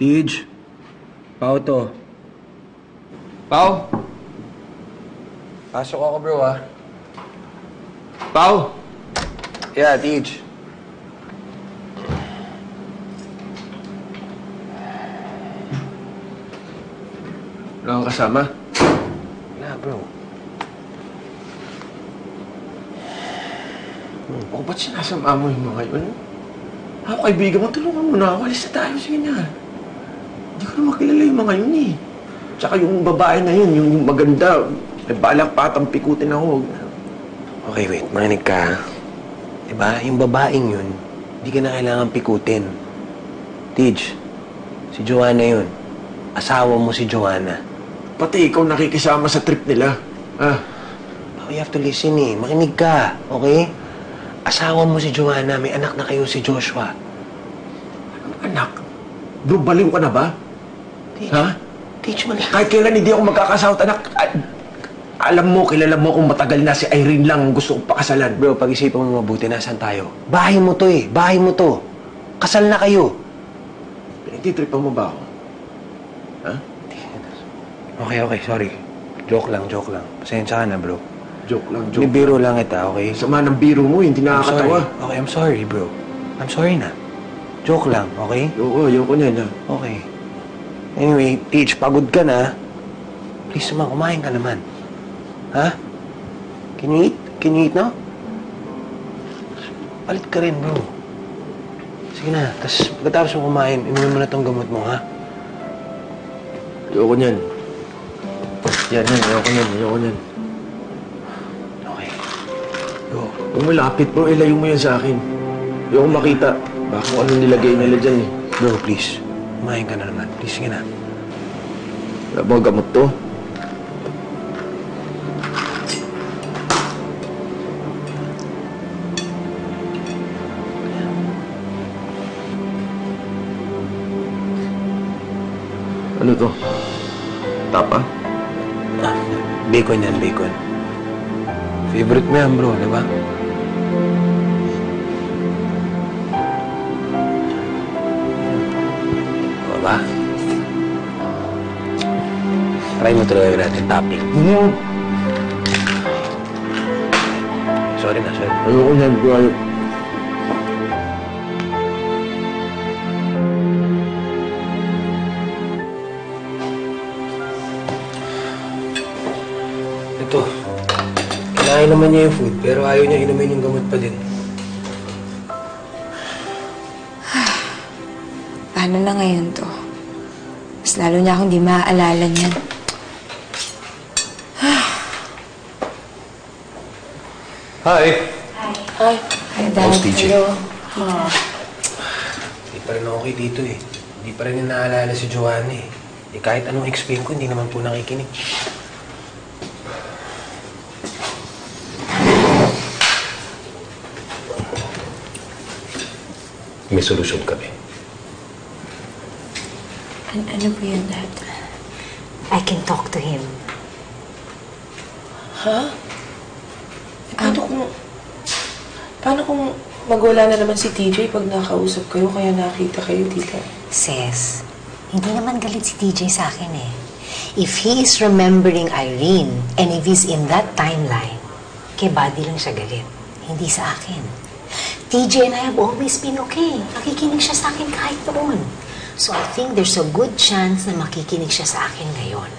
Tej, Pao to. Pao? Pasok ako, bro, ah. Pao? Yeah, Tej. Wala kang kasama? Wala, bro. O, ba't sinasama mo yung mga yun? Ako, kaibigan mo, tulungan mo na ako. Alis na tayo, sige na. Hindi ko na makilala yung mga yun eh. Tsaka yung babae na yun, yung maganda, may balak pa at pikutin ako. Okay, wait. Marinig ka. Diba? Yung babaeng yun, hindi ka na kailangan pikutin. Tej, si Joanna yun. Asawa mo si Joanna. Pati ikaw nakikisama sa trip nila. Ah. Oh, you have to listen eh. Makinig ka, okay? Asawa mo si Joanna, may anak na kayo si Joshua. Anak? Bro, baliw ka na ba? Tej, Ha? Tej, mali. Kahit kailan hindi ako magkakasawat, anak. Alam mo, kilala mo kung matagal na si Irene lang ang gusto kong pakasalan. Bro, pag-isipan mo mabuti, nasaan tayo? Bahay mo to eh. Bahay mo to. Kasal na kayo. Pinagtitripan mo ba ako? Ha? Okay, sorry. Joke lang. Pasensya ka na, bro. Joke lang, joke. Bibiro lang kita, okay? Sama ng biro mo, hindi nakakatawa. Okay, I'm sorry, bro. I'm sorry na. Joke lang, okay? Ayoko niyan, ha? Okay. Anyway, Teach, pagod ka na. Please naman, kumain ka naman. Ha? Can you eat? Can you eat now? Palit ka rin, bro. Sige na. Tapos pagkatapos mo kumain, inumin mo na tong gamot mo, ha? Ayoko niyan. Ayoko niyan. Okay. Go. Kung malapit mo, ilayo mo yan sa akin. Ayoko makita. Baka kung ano nilagay nila dyan eh. Bro, please. Kumain ka na naman. Please, sige na. Wala ba gamot to? Ano to? Tapa? Bacon yan, bacon. Favorite mo yan, bro, di ba? Ba? Try mo talaga natin topping. Sorry na. Ayoko niyan, bro. Ito. Kailangan naman niya yung food, pero ayaw niya inumin yung gamot pa din. Paano na ngayon to? Mas lalo niya akong di maaalala niyan. Hi! Hi, Dad. How's TJ? Hello. Hindi pa rin okay dito eh. Hindi pa rin naalala si Joanna eh. Kahit anong explain ko, hindi naman po nakikinig. May solusyon kami. Ano po yun, Dad? I can talk to him. Ha? Paano kung magwala na naman si TJ pag nakausap kayo, kaya nakita kayo dito? Sis, hindi naman galit si TJ sa akin eh. If he is remembering Irene, and if he's in that timeline, kay Buddy lang siya galit. Hindi sa akin. TJ and I have always been okay. Nakikinig siya sa akin kahit noon. So I think there's a good chance na makikinig siya sa akin ngayon.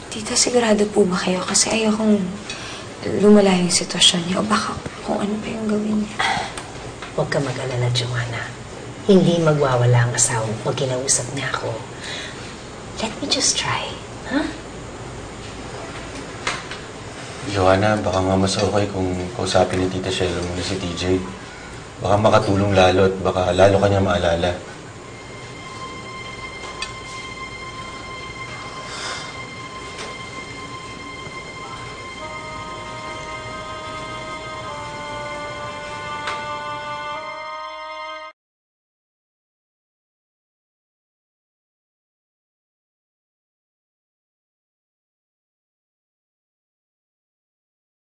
Tita, sigurado po ba kayo? Kasi ayokong lumala yung sitwasyon niya. O baka kung ano pa yung gawin niya. Huwag ka mag-alala, Joanna. Hindi magwawala ang asawa pag kinausap niya ako. Let me just try. Huh? Joanna, baka nga mas okay kung kausapin ni Tita Shelo muna si TJ. Baka makatulong lalo at baka lalo kanya maalala.